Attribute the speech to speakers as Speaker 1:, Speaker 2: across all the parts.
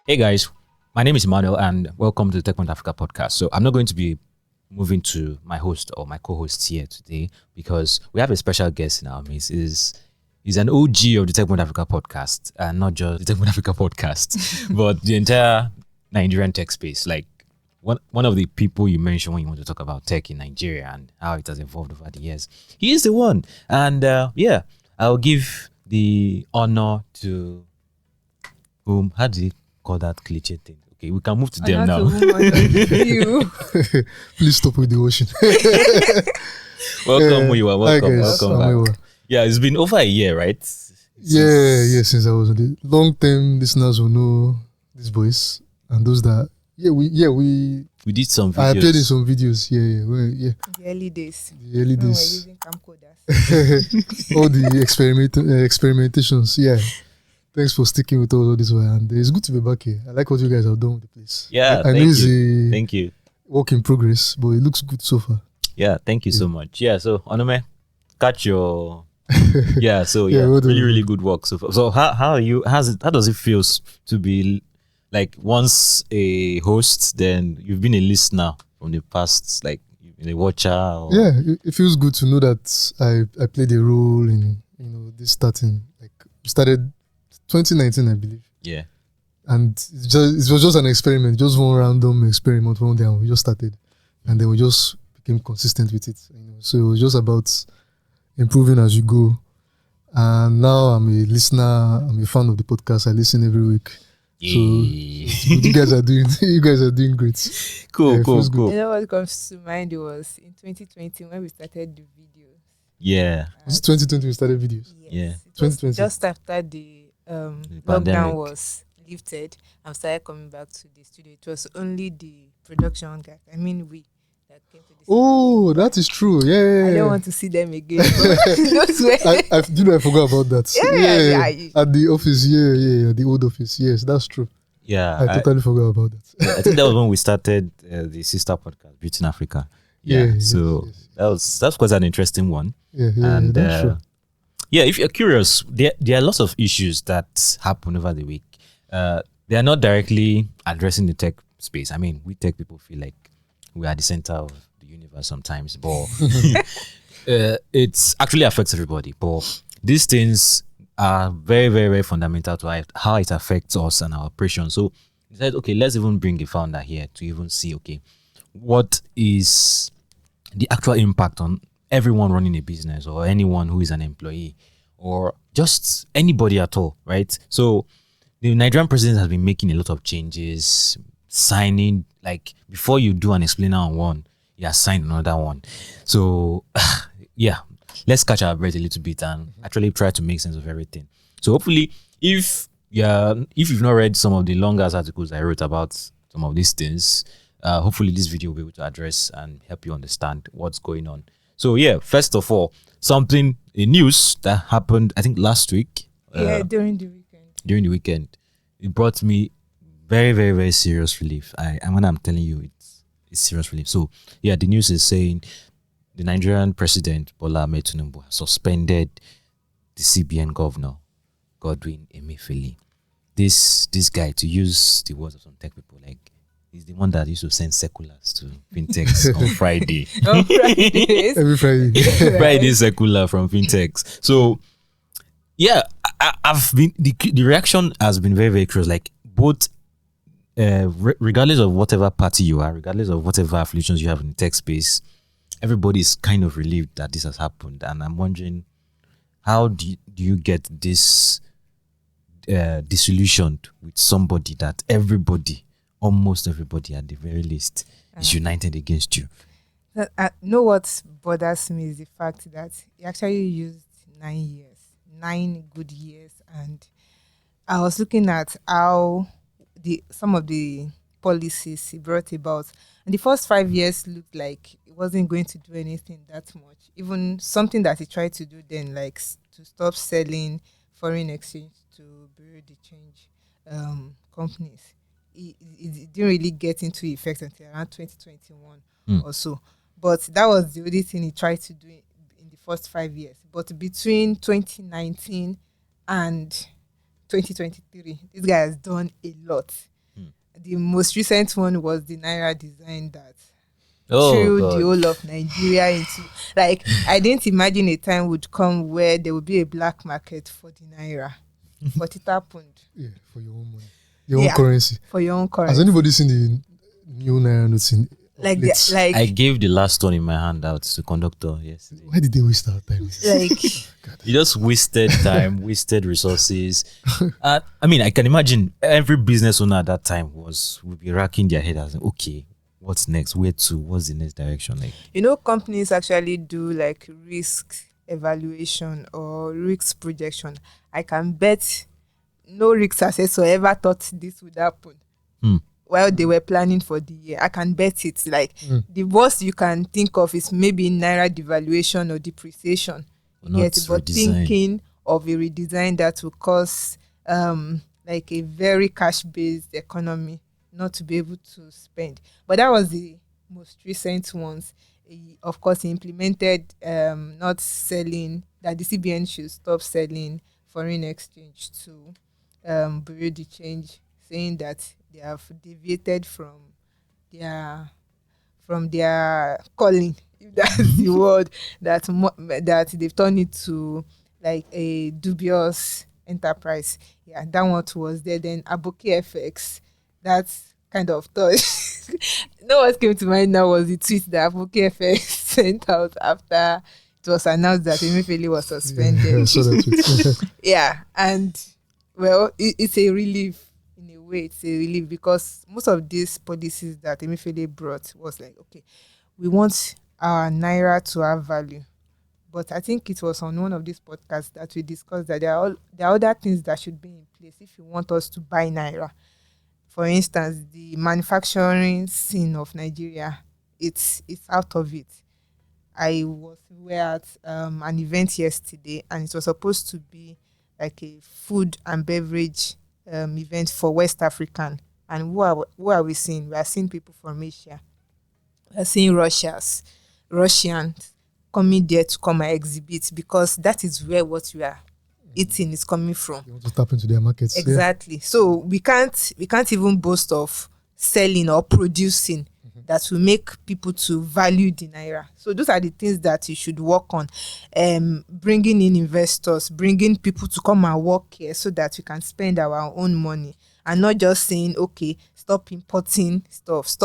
Speaker 1: Hey guys, my name is Emmanuel and welcome to the Techpoint Africa Podcast. So I'm not going to be moving to my host or my co-hosts here today because we have a special guest in our midst. He's an OG of the Techpoint Africa Podcast, and not just the Techpoint Africa Podcast, but the entire Nigerian tech space. Like one of the people you mention when you want to talk about tech in Nigeria and how it has evolved over the years. He is the one. And I'll give the honor to whom? How do you call that cliche thing? Okay, we can move to them now.
Speaker 2: Please stop with the ocean.
Speaker 1: Welcome, Muyiwa. Welcome back.
Speaker 2: Muyiwa.
Speaker 1: Yeah, it's been over a year, right?
Speaker 2: Since I was on the long-term listeners will know this voice, and those that we
Speaker 1: did some videos.
Speaker 2: I played in some videos.
Speaker 3: The early days.
Speaker 2: The early
Speaker 3: when
Speaker 2: days.
Speaker 3: we're using camcorders.
Speaker 2: All the experimentations. Yeah. Thanks for sticking with us all this way, and it's good to be back here. I like what you guys have done with the place.
Speaker 1: Yeah,
Speaker 2: I know it's
Speaker 1: thank you.
Speaker 2: Work in progress, but it looks good so far.
Speaker 1: Yeah, thank you so much. Yeah, so Onome, catch your really good work so far. So how are you? How does it feel to be like once a host, then you've been a listener from the past, like a watcher? Or?
Speaker 2: Yeah, it feels good to know that I played a role in this starting. Like we started 2019, I believe.
Speaker 1: Yeah.
Speaker 2: And it was just an experiment, just one random experiment one day, and we just started, and then we just became consistent with it. So it was just about improving as you go. And now I'm a listener. I'm a fan of the podcast. I listen every week.
Speaker 1: Yeah.
Speaker 2: So you guys are doing great.
Speaker 1: Cool.
Speaker 3: You know what comes to mind? It was in 2020 when we started the video.
Speaker 1: Yeah.
Speaker 2: Was it 2020 we started videos?
Speaker 3: Yes.
Speaker 1: Yeah.
Speaker 3: It was
Speaker 2: 2020.
Speaker 3: just after the
Speaker 1: pandemic
Speaker 3: lockdown was lifted and started coming back to the studio. It was only the production guy. I mean, we that came to the studio.
Speaker 2: Oh, that is true. Yeah.
Speaker 3: I don't want to see them again. Those were
Speaker 2: I forgot about that.
Speaker 3: Yeah.
Speaker 2: At the office, at the old office. Yes, that's true.
Speaker 1: Yeah.
Speaker 2: I totally forgot about that.
Speaker 1: I think that was when we started the sister podcast, Beauty in Africa. Yeah.
Speaker 2: Yes.
Speaker 1: That's quite an interesting one.
Speaker 2: Yeah,
Speaker 1: And
Speaker 2: that's true.
Speaker 1: yeah, if you're curious, there are lots of issues that happen over the week. They are not directly addressing the tech space. I mean, we tech people feel like we are the center of the universe sometimes, but it actually affects everybody. But these things are very, very, very fundamental to how it affects us and our operation. So we said, okay, let's even bring a founder here to even see, okay, what is the actual impact on everyone running a business or anyone who is an employee or just anybody at all, right? So the Nigerian president has been making a lot of changes, signing, like before you do an explainer on one, he has signed another one. So yeah, let's catch our breath a little bit and actually try to make sense of everything. So hopefully if you've not read some of the longer articles I wrote about some of these things, hopefully this video will be able to address and help you understand what's going on. So yeah, first of all, a news that happened, I think last week.
Speaker 3: During the weekend.
Speaker 1: During the weekend, it brought me very, very, very serious relief. And when I'm telling you, it's serious relief. So yeah, the news is saying the Nigerian president Bola Ahmed Tinubu suspended the CBN governor Godwin Emefiele. This guy, to use the words of some tech people, like he's the one that used to send circulars to fintechs on Friday.
Speaker 3: On Fridays.
Speaker 2: Every Friday.
Speaker 1: Friday circular from fintechs. So yeah, I've been the reaction has been very, very close. Like both, regardless of whatever party you are, regardless of whatever affiliations you have in the tech space, everybody's kind of relieved that this has happened. And I'm wondering, how do you get this disillusioned with somebody that almost everybody at the very least is united against you?
Speaker 3: Know what bothers me is the fact that he actually used 9 good years, and I was looking at how some of the policies he brought about, and the first 5 years looked like it wasn't going to do anything that much. Even something that he tried to do then, like to stop selling foreign exchange to bureau de change companies, it didn't really get into effect until around 2021 or so. But that was the only thing he tried to do in the first 5 years. But between 2019 and 2023, this guy has done a lot. the most recent one was the Naira design that
Speaker 1: Oh,
Speaker 3: threw
Speaker 1: God.
Speaker 3: the whole of Nigeria into, like, I didn't imagine a time would come where there would be a black market for the Naira, but it happened.
Speaker 2: Yeah, for your own money, your own
Speaker 3: Yeah.
Speaker 2: currency.
Speaker 3: For your own
Speaker 2: Has
Speaker 3: currency.
Speaker 2: anybody seen the new Naira notes in?
Speaker 3: Like,
Speaker 2: Let's-
Speaker 1: I gave the last one in my hand out to conductor yesterday.
Speaker 2: Why did they waste our time?
Speaker 3: like,
Speaker 1: You just wasted time, wasted resources. I mean, I can imagine every business owner at that time would be racking their head as, okay, what's next? Where to? What's the next direction? Like,
Speaker 3: companies actually do like risk evaluation or risk projection. I can bet no risk assessor ever thought this would happen while they were planning for the year. I can bet it. Like, the worst you can think of is maybe Naira devaluation or depreciation.
Speaker 1: not
Speaker 3: But
Speaker 1: redesign.
Speaker 3: thinking of a redesign that will cause like a very cash-based economy not to be able to spend. But that was the most recent ones. Of course, he implemented not selling, that the CBN should stop selling foreign exchange to bureau de change, saying that they have deviated from their calling, if that's the word, that they've turned it to like a dubious enterprise. Yeah, that one was there. Then Aboki FX, that's kind of thought. No, what came to mind now was the tweet that Aboki FX sent out after it was announced that Emefiele was suspended.
Speaker 2: Yeah, I saw that tweet.
Speaker 3: Yeah, and well, it's a relief in a way. It's a relief because most of these policies that Emefiele brought was like, okay, we want our Naira to have value. But I think it was on one of these podcasts that we discussed that there are other things that should be in place if you want us to buy Naira. For instance, the manufacturing scene of Nigeria, it's out of it. We were at an event yesterday, and it was supposed to be like a food and beverage event for West African. And who are we seeing? We are seeing people from Asia. We are seeing Russians coming there to come and exhibit, because that is where what we are eating is coming from.
Speaker 2: You want to tap into their markets.
Speaker 3: Exactly. So we can't even boast of selling or producing that will make people to value the Naira. So those are the things that you should work on. Bringing in investors, bringing people to come and work here so that we can spend our own money, and not just saying, okay, stop importing stuff,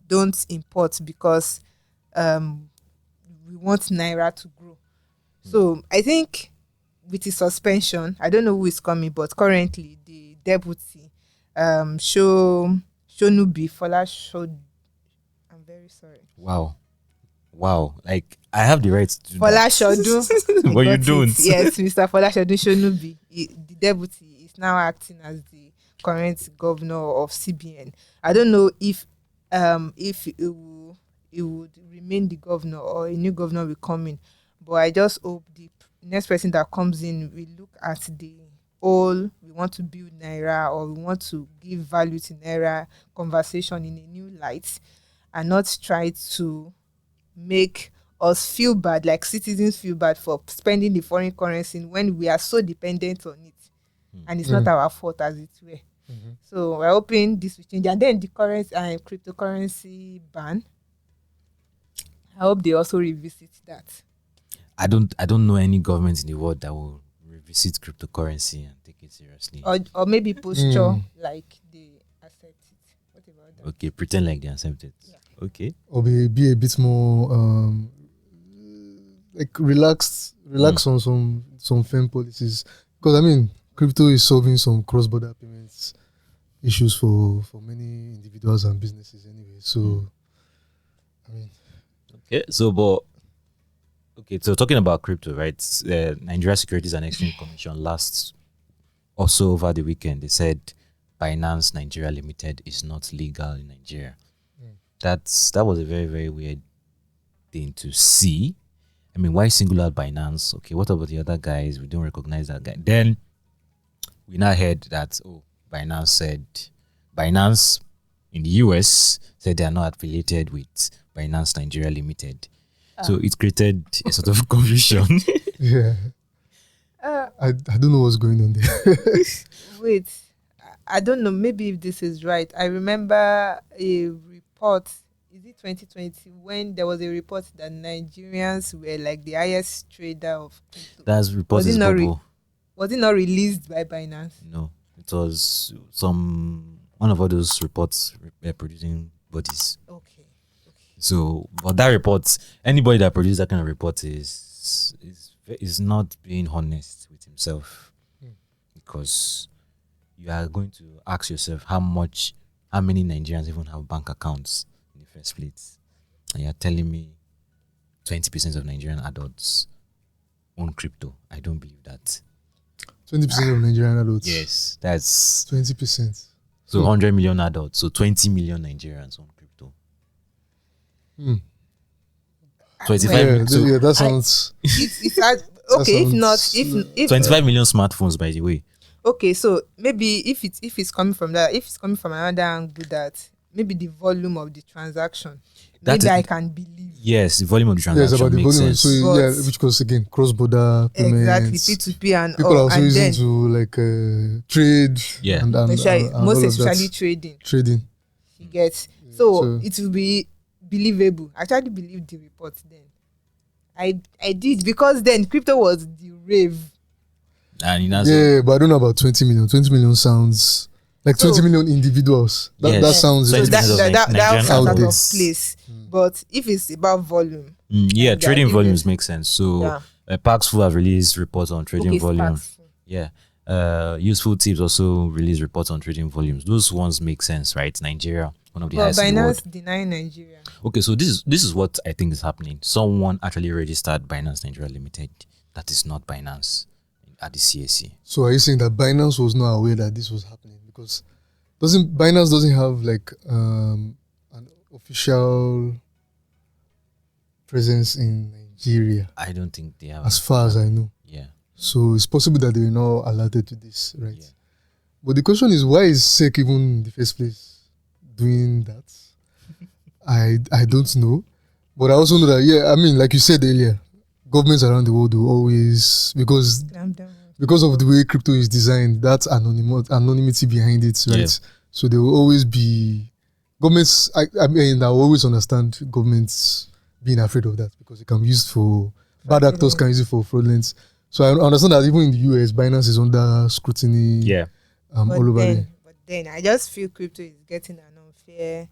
Speaker 3: don't import because we want Naira to grow. So I think with the suspension, I don't know who is coming, but currently the deputy, Shonubi Fola showed. I'm very sorry.
Speaker 1: Wow. Like, I have the right to do
Speaker 3: Fola
Speaker 1: that.
Speaker 3: Shodu.
Speaker 1: But you don't.
Speaker 3: Yes, Mr. Fola Shodu Shonubi, the deputy, is now acting as the current governor of CBN. I don't know if it would remain the governor or a new governor will come in, but I just hope the next person that comes in will look at the whole, we want to build Naira or we want to give value to Naira conversation in a new light, and not try to make us feel bad, like citizens feel bad for spending the foreign currency when we are so dependent on it. And it's not our fault, as it were. So we're hoping this will change. And then the current cryptocurrency ban, I hope they also revisit that.
Speaker 1: I don't know any government in the world that will revisit cryptocurrency and take it seriously.
Speaker 3: Or maybe posture like they accept it. What about that?
Speaker 1: Okay, pretend like they accept it.
Speaker 3: Yeah.
Speaker 1: Okay.
Speaker 2: Or be a bit more like relax on some firm policies, because I mean crypto is solving some cross-border payments issues for many individuals and businesses anyway. So I mean,
Speaker 1: so talking about crypto, right? Nigeria Securities and Exchange Commission also over the weekend, they said Binance Nigeria Limited is not legal in Nigeria. That was a very, very weird thing to see. I mean, why single out Binance? Okay, what about the other guys? We don't recognize that guy. Then we now heard that Binance in the US said they are not affiliated with Binance Nigeria Limited. So it created a sort of confusion.
Speaker 2: yeah. I don't know what's going on there.
Speaker 3: Wait, I don't know, maybe if this is right. I remember a report, is it 2020, when there was a report that Nigerians were like the highest trader of crypto.
Speaker 1: That's report is bubble.
Speaker 3: Was it not released by Binance?
Speaker 1: No, it was one of all those reports producing bodies.
Speaker 3: Okay.
Speaker 1: So, but that report, anybody that produces that kind of report is not being honest with himself, because you are going to ask yourself how many Nigerians even have bank accounts in the first place, and you're telling me 20% of Nigerian adults own crypto. I don't believe that.
Speaker 2: 20% of Nigerian adults.
Speaker 1: Yes, that's
Speaker 2: 20%.
Speaker 1: So 100 million adults, so 20 million Nigerians own crypto. 25.
Speaker 2: Yeah, that sounds.
Speaker 3: It's okay. If
Speaker 1: 25 million smartphones, by the way.
Speaker 3: Okay, so maybe if it's coming from that, if it's coming from another angle, that maybe the volume of the transaction, maybe I can believe.
Speaker 1: Yes, the volume of the transaction
Speaker 2: Yes, about the
Speaker 1: makes
Speaker 2: volume.
Speaker 1: sense.
Speaker 2: So yeah, which goes again cross-border payments.
Speaker 3: Exactly, P2P and
Speaker 2: people are also
Speaker 3: and
Speaker 2: using
Speaker 3: then,
Speaker 2: to like trade.
Speaker 1: Yeah.
Speaker 2: and
Speaker 3: most
Speaker 2: all of that.
Speaker 3: especially trading.
Speaker 2: Trading.
Speaker 3: You get so it will be believable. I actually believed the report then. I did, because then crypto was the rave.
Speaker 1: And
Speaker 2: But I don't know about 20 million. 20 million sounds like 20 million individuals. That sounds.
Speaker 3: So that
Speaker 1: Nigerian
Speaker 3: out of
Speaker 2: adults.
Speaker 3: place. But if it's about volume,
Speaker 1: trading volumes make sense. So Paxful have released reports on trading volume. Yeah. Useful Tips also release reports on trading volumes. Those ones make sense, right? Nigeria, one of the highest in the world.
Speaker 3: Binance denying Nigeria.
Speaker 1: Okay, so this is what I think is happening. Someone actually registered Binance Nigeria Limited. That is not Binance at the CAC.
Speaker 2: So are you saying that Binance was not aware that this was happening? Because Binance doesn't have like an official presence in Nigeria.
Speaker 1: I don't think they have.
Speaker 2: As far as I know.
Speaker 1: Yeah.
Speaker 2: So it's possible that they were not alerted to this, right? Yeah. But the question is, why is SEC even in the first place doing that? I don't know. But I also know that, I mean, like you said earlier, governments around the world will always, because of the way crypto is designed, that's anonymity behind it, right? Yeah. So there will always be governments. I mean, I always understand governments being afraid of that, because it can be used for bad actors, can use it for fraudulence. So I understand that even in the US, Binance is under scrutiny.
Speaker 1: Yeah.
Speaker 2: All over there.
Speaker 3: But then I just feel crypto is getting an unfair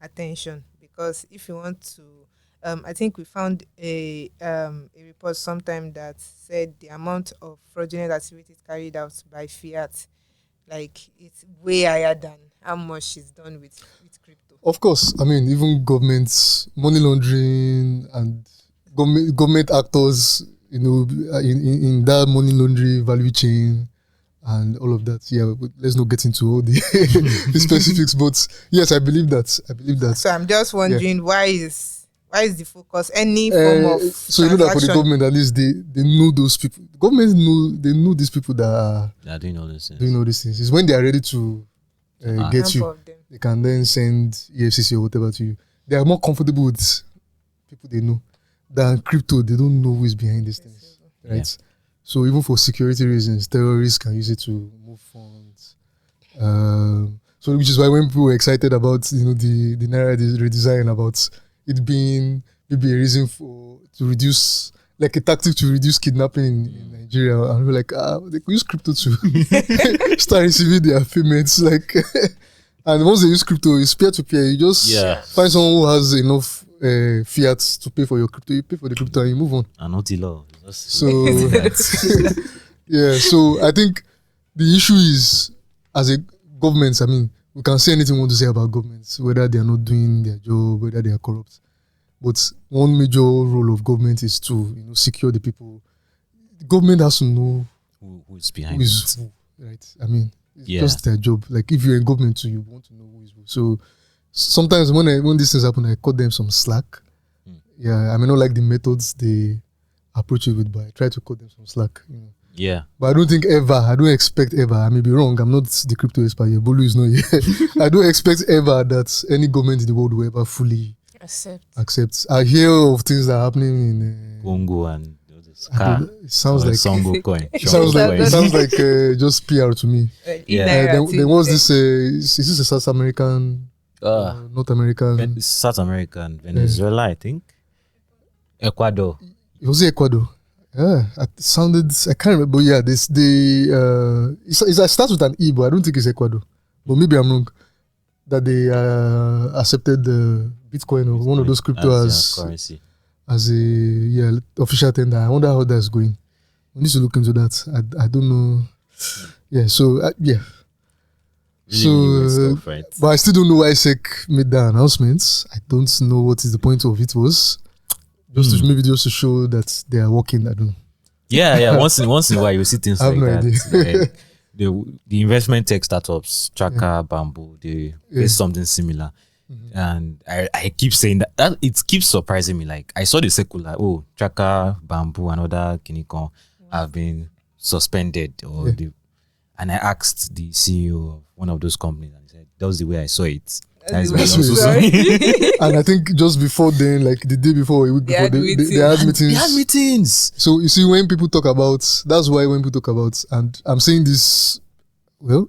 Speaker 3: attention, because if you want to, I think we found a report sometime that said the amount of fraudulent activities carried out by fiat, like it's way higher than how much is done with crypto.
Speaker 2: Of course, I mean, even governments, money laundering and government actors, you know, in that money laundering value chain and all of that. Yeah, but let's not get into all the, the specifics. But yes, I believe that.
Speaker 3: So I'm just wondering, why is the focus any form of
Speaker 2: so you know that for the government, at least they know those people. Governments know these people that are
Speaker 1: doing all these things.
Speaker 2: Doing all these things. It's when they are ready to get you, they can then send EFCC or whatever to you. They are more comfortable with people they know than crypto. They don't know who is behind these things, right? Yeah. So even for security reasons, terrorists can use it to move funds. So which is why when people were excited about the Naira redesign, about it being maybe a reason to reduce, like a tactic to reduce kidnapping in Nigeria, and we're like, they could use crypto to start receiving their payments, like. And once they use crypto, it's peer-to-peer. You just find someone who has enough fiat to pay for your crypto. You pay for the crypto and you move on.
Speaker 1: And not law.
Speaker 2: So, so I think the issue is, as a government, I mean, we can say anything we want to say about governments, whether they are not doing their job, whether they are corrupt. But one major role of government is to secure the people. The government has to know
Speaker 1: who is behind it.
Speaker 2: Right? I mean, it's just their job. Like if you're in government too, you want to know who is who. So sometimes when these things happen, I cut them some slack. Yeah, I may not like the methods they approach it with, but I try to cut them some slack.
Speaker 1: Yeah.
Speaker 2: But I don't expect ever, I may be wrong, I'm not the crypto expert here, Bolu is not here. I don't expect ever that any government in the world will ever fully accept. I hear of things that are happening in
Speaker 1: Congo and others. Car.
Speaker 2: It sounds like
Speaker 1: Songo coin.
Speaker 2: it sounds like
Speaker 1: Coin.
Speaker 2: just PR to me.
Speaker 1: Yeah.
Speaker 2: There was this. Is this a South American, North American?
Speaker 1: South American, Venezuela, I think. Ecuador.
Speaker 2: It was Ecuador. Yeah, it sounded. I can't remember. But yeah, it starts with an E, but I don't think it's Ecuador. But maybe I'm wrong. That they accepted Bitcoin or one of those crypto as
Speaker 1: currency.
Speaker 2: As a official tender. I wonder how that's going. We need to look into that. I don't know. Yeah. So yeah.
Speaker 1: Really new stuff, right?
Speaker 2: But I still don't know why SEC made that announcement. I don't know what is the point of it was. Just to maybe just to show that they are working. I don't know.
Speaker 1: Yeah. Once in a while you see things
Speaker 2: I have
Speaker 1: like
Speaker 2: no
Speaker 1: that. The investment tech startups, Tracker, Bamboo, they face something similar. And I keep saying that it keeps surprising me. Like I saw the circular, Tracker, Bamboo, and other Kinikon have been suspended and I asked the CEO of one of those companies and he said, that was the way I saw it. That's what I also saw it.
Speaker 2: And I think just before then, like the day before, a week before, they had meetings.
Speaker 1: They had meetings.
Speaker 2: So you see, when people talk about, that's why when people talk about, and I'm saying this, well,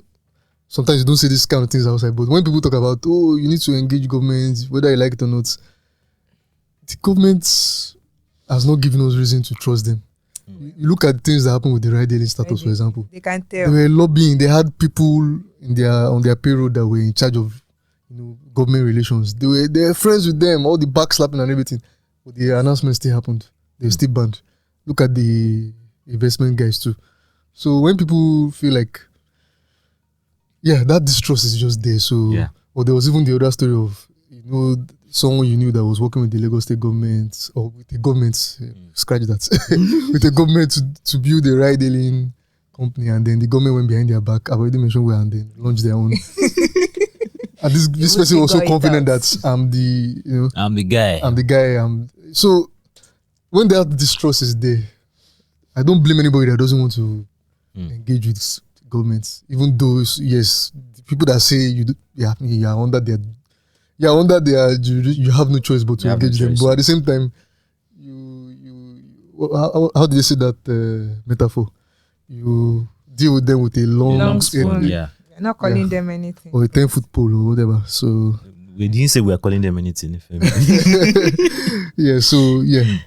Speaker 2: sometimes you don't say this kind of things outside, but when people talk about, you need to engage government, whether you like it or not, the government has not given us reason to trust them. You look at things that happen with the ride-hailing status, for example.
Speaker 3: They can tell.
Speaker 2: They were lobbying. They had people on their payroll that were in charge of government relations. They were friends with them, all the backslapping and everything. But the announcement still happened. They were still banned. Look at the investment guys too. So when people feel like, that distrust is just there. So, or there was even the other story of, someone you knew that was working with the Lagos State government or with the government, scratch that, with the government to build a ride-hailing company, and then the government went behind their back. I've already mentioned where, and then launched their own. And this person was so confident that I'm the guy. So when that distrust is there, I don't blame anybody that doesn't want to engage with government, even though the people that say you are under their you have no choice but to engage them. But at the same time, how do you say that metaphor? You deal with them with a long
Speaker 3: spoon. You're not calling them anything.
Speaker 2: Or a 10-foot pole or whatever. So
Speaker 1: we didn't say we are calling them anything.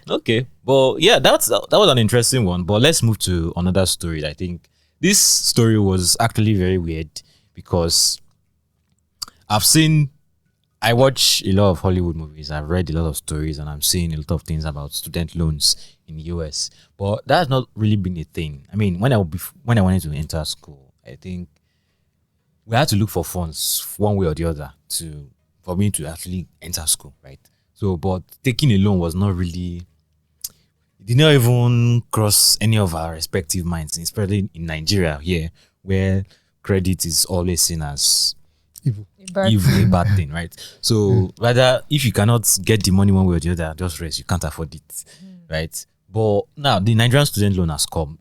Speaker 1: Okay. But that was an interesting one. But let's move to another story. I think this story was actually very weird because I watch a lot of Hollywood movies. I've read a lot of stories and I'm seeing a lot of things about student loans in the US. But that's not really been a thing. I mean, when I wanted to enter school, I think we had to look for funds one way or the other for me to actually enter school, right? So, but taking a loan was not really, it did not even cross any of our respective minds, especially in Nigeria here, where credit is always seen as a bad thing, right? So rather, if you cannot get the money one way or the other, just rest, you can't afford it, right? But now the Nigerian student loan has come.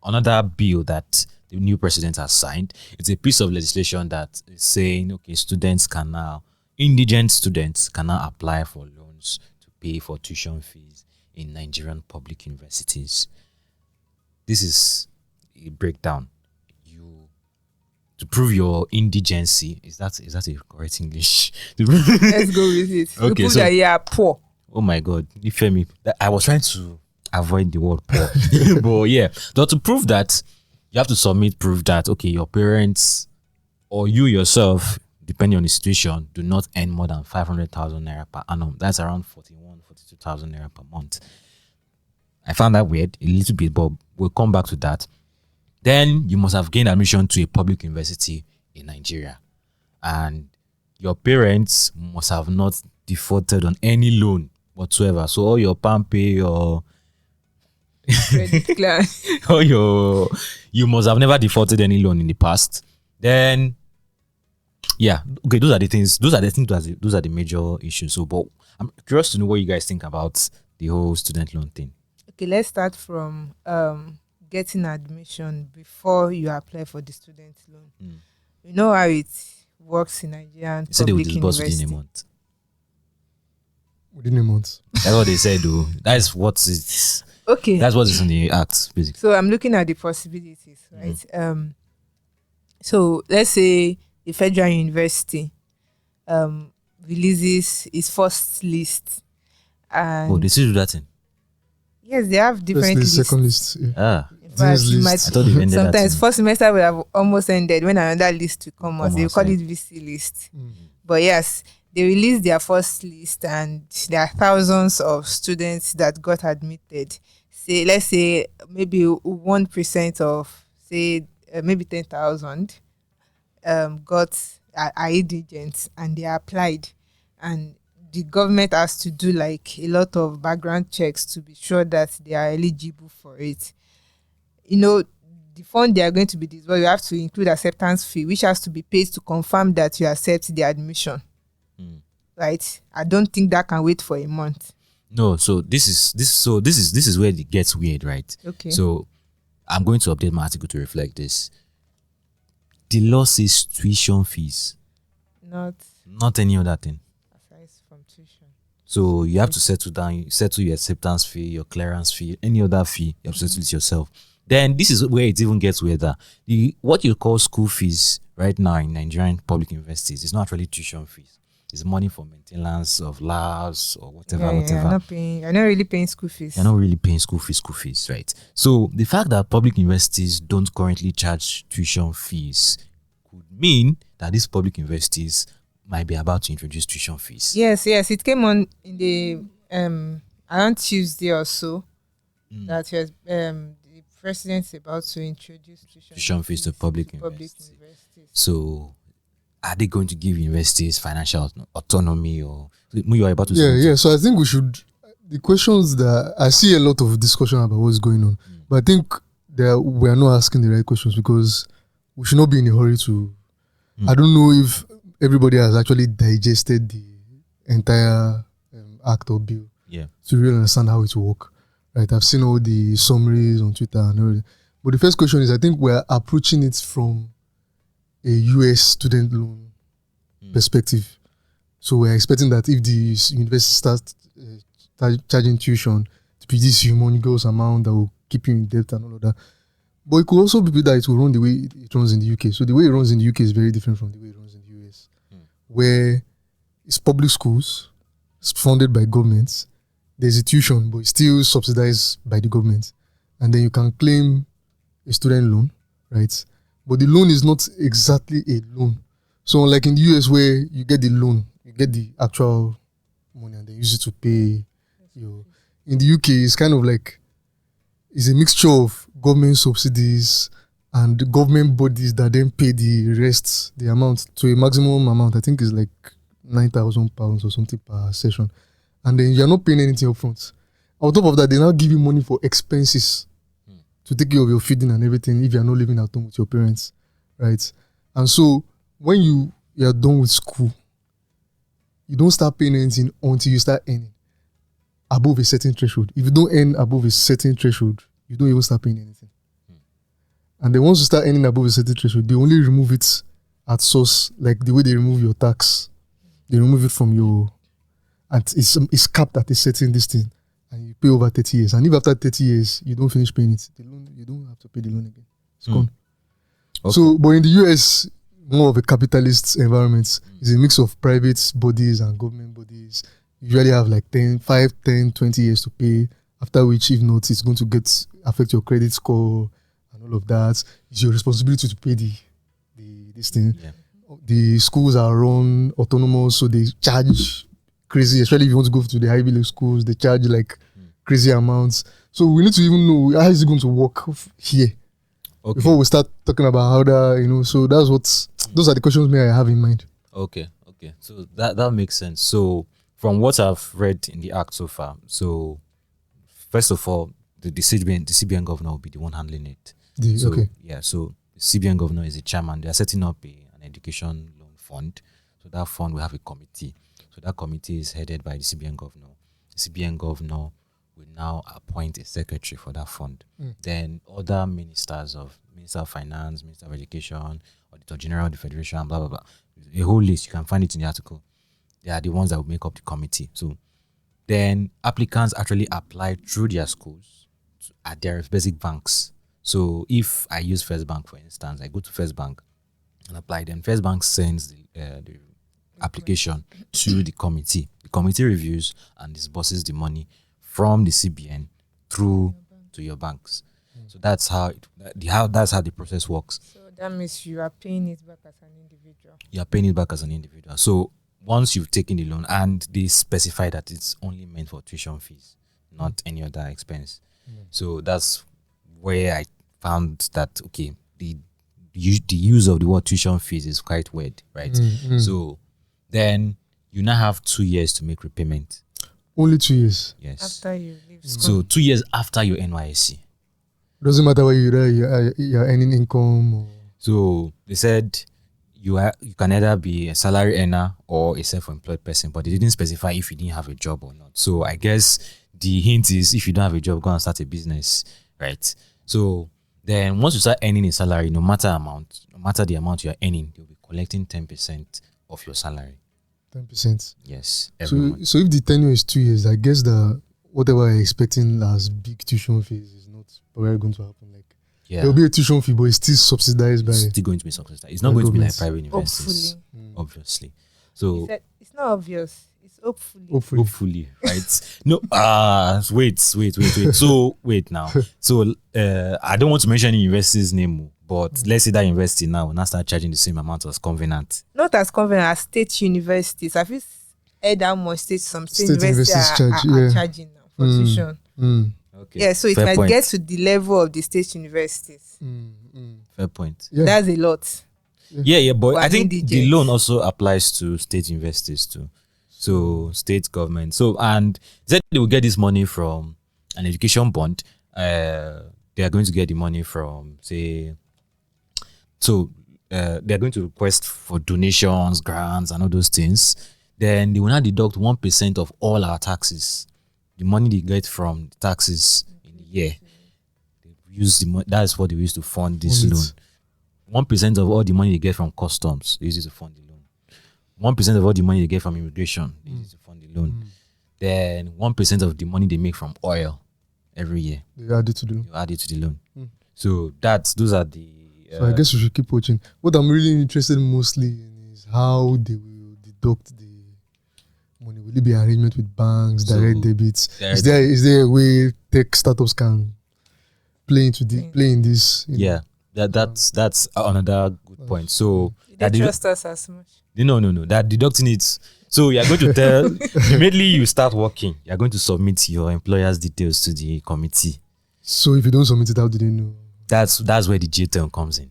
Speaker 1: Another bill that the new president has signed. It's a piece of legislation that is saying, okay, indigent students can now apply for loans to pay for tuition fees in Nigerian public universities. This is a breakdown. To prove your indigency, is that a correct English?
Speaker 3: Let's go with it.
Speaker 1: Okay,
Speaker 3: so that you are poor.
Speaker 1: Oh my God, Ifemi, I was trying to avoid the word poor, but so to prove that, you have to submit proof that your parents or you yourself, depending on the situation, do not earn more than 500,000 naira per annum. That's around 42,000 naira per month. I found that weird a little bit, but we'll come back to that. Then you must have gained admission to a public university in Nigeria. And your parents must have not defaulted on any loan whatsoever. So all your PAMPay or you must have never defaulted any loan in the past. Then those are the things. Those are the major issues. So, but I'm curious to know what you guys think about the whole student loan thing.
Speaker 3: Okay, let's start from getting admission before you apply for the student loan. You know how it works in Nigerian public university.
Speaker 1: Within a month.
Speaker 2: Within a month.
Speaker 1: That's what they said, though. That's what it's.
Speaker 3: Okay.
Speaker 1: That's what is in the act, basically.
Speaker 3: So I'm looking at the possibilities, right? So let's say the federal university releases its first list, and
Speaker 1: Oh, they still do that thing.
Speaker 3: yes, they have
Speaker 2: That's
Speaker 3: different
Speaker 2: the
Speaker 3: lists.
Speaker 2: second list. Yeah.
Speaker 1: Ah,
Speaker 3: In fact, you
Speaker 2: list.
Speaker 3: might-
Speaker 1: I thought they ended that
Speaker 3: sometimes
Speaker 1: thing.
Speaker 3: first semester will have almost ended when another list will come out.
Speaker 1: Come
Speaker 3: They
Speaker 1: out,
Speaker 3: call
Speaker 1: yeah.
Speaker 3: it VC list. But yes, they released their first list, and there are thousands of students that got admitted. Say, let's say maybe 1% of, say, maybe 10,000 got aid agents, and they applied, and the government has to do like a lot of background checks to be sure that they are eligible for it. You know, the fund they are going to be disbursed, you have to include acceptance fee, which has to be paid to confirm that you accept the admission. Right? I don't think that can wait for a month.
Speaker 1: No, so this is where it gets weird, right?
Speaker 3: Okay.
Speaker 1: So I'm going to update my article to reflect this. The law says tuition fees, not any other thing.
Speaker 3: Aside from tuition.
Speaker 1: So you have to settle your acceptance fee, your clearance fee, any other fee, you have to settle it yourself. Then this is where it even gets weirder. What you call school fees right now in Nigerian public universities is not actually tuition fees. It's money for maintenance of labs or whatever.
Speaker 3: You're not really paying school fees.
Speaker 1: You're not really paying school fees, right? So the fact that public universities don't currently charge tuition fees could mean that these public universities might be about to introduce tuition fees.
Speaker 3: Yes, it came on in the around Tuesday or so that the president is about to introduce
Speaker 1: tuition fees to public universities. So are they going to give universities financial autonomy, or you are about to say?
Speaker 2: Yeah. So I think we should. The questions that I see a lot of discussion about what's going on, but I think that we are not asking the right questions, because we should not be in a hurry to. I don't know if everybody has actually digested the entire act or bill to really understand how it will work. Right? I've seen all the summaries on Twitter and everything. But the first question is, I think we're approaching it from a US student loan perspective. So we're expecting that if the university starts charging tuition to be this humongous amount that will keep you in debt and all of that. But it could also be that it will run the way it runs in the UK. So the way it runs in the UK is very different from the way it runs in the US, where it's public schools, it's funded by governments. There's a tuition, but it's still subsidized by the government. And then you can claim a student loan, right? But the loan is not exactly a loan. So unlike in the US, where you get the loan, you get the actual money and they use it to pay your. In the UK, it's kind of like, it's a mixture of government subsidies and the government bodies that then pay the rest, the amount, to a maximum amount. I think it's like £9,000 or something per session. And then you're not paying anything up front. On top of that, they now give you money for expenses to take care of your feeding and everything if you're not living at home with your parents, right? And so when you are done with school, you don't start paying anything until you start earning above a certain threshold. If you don't earn above a certain threshold, you don't even start paying anything. And then once you start earning above a certain threshold, they only remove it at source, like the way they remove your tax. They remove it from your, and it's capped at a certain distance, and you pay over 30 years. And if after 30 years you don't finish paying it, the loan, you don't have to pay the loan again. It's gone.
Speaker 1: Okay.
Speaker 2: So, but in the US, more of a capitalist environment, it's a mix of private bodies and government bodies. You usually have like 5, 10, 20 years to pay, after which, if not, it's going to affect your credit score and all of that. It's your responsibility to pay this thing.
Speaker 1: Yeah.
Speaker 2: The schools are run autonomous, so they charge crazy, especially if you want to go to the Ivy League schools, they charge like crazy amounts. So we need to even know how is it going to work here before we start talking about how that, so those are the questions I have in mind.
Speaker 1: Okay. So that makes sense. So from what I've read in the act so far, so first of all, the CBN governor will be the one handling it. So the CBN governor is the chairman. They are setting up an education loan fund. So that fund will have a committee. So that committee is headed by the CBN governor. The CBN governor will now appoint a secretary for that fund. Then other Minister of Finance, Minister of Education, Auditor General of the Federation, blah, blah, blah. A whole list. You can find it in the article. They are the ones that will make up the committee. So then applicants actually apply through their schools at their basic banks. So if I use First Bank, for instance, I go to First Bank and apply. Then First Bank sends the application to the committee. The committee reviews and disburses the money from the CBN through to your banks. So that's how the process works.
Speaker 3: So that means you are paying it back as an individual.
Speaker 1: You are paying it back as an individual. So once you've taken the loan, and they specify that it's only meant for tuition fees, not any other expense. So that's where I found that the use of the word tuition fees is quite weird, right? So then you now have 2 years to make repayment.
Speaker 2: Only 2 years.
Speaker 1: Yes.
Speaker 3: After you leave school.
Speaker 1: So 2 years after your NYSC.
Speaker 2: Doesn't matter where you're earning income. Or...
Speaker 1: So they said you can either be a salary earner or a self-employed person, but they didn't specify if you didn't have a job or not. So I guess the hint is, if you don't have a job, go and start a business, right? So then once you start earning a salary, no matter the amount you are earning, they'll be collecting 10% of your salary.
Speaker 2: 10%.
Speaker 1: Yes. Every month.
Speaker 2: So if the tenure is 2 years, I guess that whatever you're expecting as big tuition fees is not probably going to happen. Like, there'll be a tuition fee, but it's still subsidized by.
Speaker 1: It's still going to be subsidized. It's not going to be like private universities.
Speaker 3: Hopefully.
Speaker 1: Obviously. So
Speaker 3: it's not obvious. It's hopefully.
Speaker 1: Hopefully, right? No, wait. So wait now. So I don't want to mention any university's name, but let's say that university now will not start charging the same amount as Covenant.
Speaker 3: Not as Covenant, as state universities. Have you heard how much some state universities are charging now for tuition?
Speaker 1: Okay.
Speaker 3: Yeah, so it might get to the level of the state universities.
Speaker 1: Fair point.
Speaker 2: Yeah.
Speaker 3: That's a lot.
Speaker 1: Yeah, but I think
Speaker 3: indigent.
Speaker 1: the loan also applies to state universities too. So state government. So, and they will get this money from an education bond. They are going to get the money from, say, they're going to request for donations, grants, and all those things. Then they will not deduct 1% of all our taxes. The money they get from the taxes in the year, they use the money. That's what they use to fund this loan. 1% of all the money they get from customs, they use it to fund the loan. 1% of all the money they get from immigration, they use it to fund the loan. Then 1% of the money they make from oil every year,
Speaker 2: they add it to the loan.
Speaker 1: you add it to the loan. So those are the.
Speaker 2: So I guess we should keep watching. What I'm really interested mostly in is how they will deduct the money. Will it be arrangement with banks, direct debits? Is there a way tech startups can play in this?
Speaker 1: Yeah, that's another good point. So
Speaker 3: They trust us as much.
Speaker 1: No. That deducting it. So you're going to tell immediately you start working, you're going to submit your employer's details to the committee.
Speaker 2: So if you don't submit it, how do they know?
Speaker 1: That's where the jail term comes in.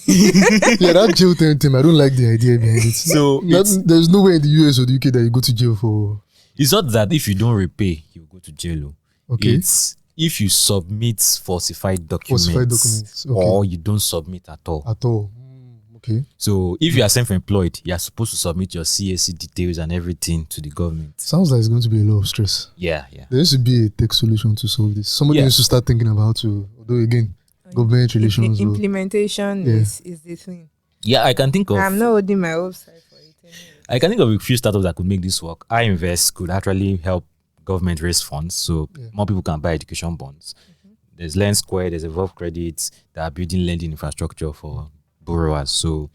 Speaker 2: Yeah, that jail term, I don't like the idea behind it.
Speaker 1: So
Speaker 2: there's no way in the US or the UK that you go to jail for.
Speaker 1: It's not that if you don't repay, you go to jail.
Speaker 2: Okay.
Speaker 1: It's if you submit falsified documents,
Speaker 2: Okay.
Speaker 1: or you don't submit at all.
Speaker 2: Okay.
Speaker 1: So if you are self-employed, you are supposed to submit your CAC details and everything to the government.
Speaker 2: Sounds like it's going to be a lot of stress.
Speaker 1: Yeah.
Speaker 2: There needs to be a tech solution to solve this. Somebody needs to start thinking about how to, although again, government relations.
Speaker 3: Implementation is the thing.
Speaker 1: Yeah, I can think of.
Speaker 3: I'm not holding my hopes high for it anyway.
Speaker 1: I can think of a few startups that could make this work. iInvest could actually help government raise funds so more people can buy education bonds. There's Lend Square, there's Evolve Credits that are building lending infrastructure for borrowers. So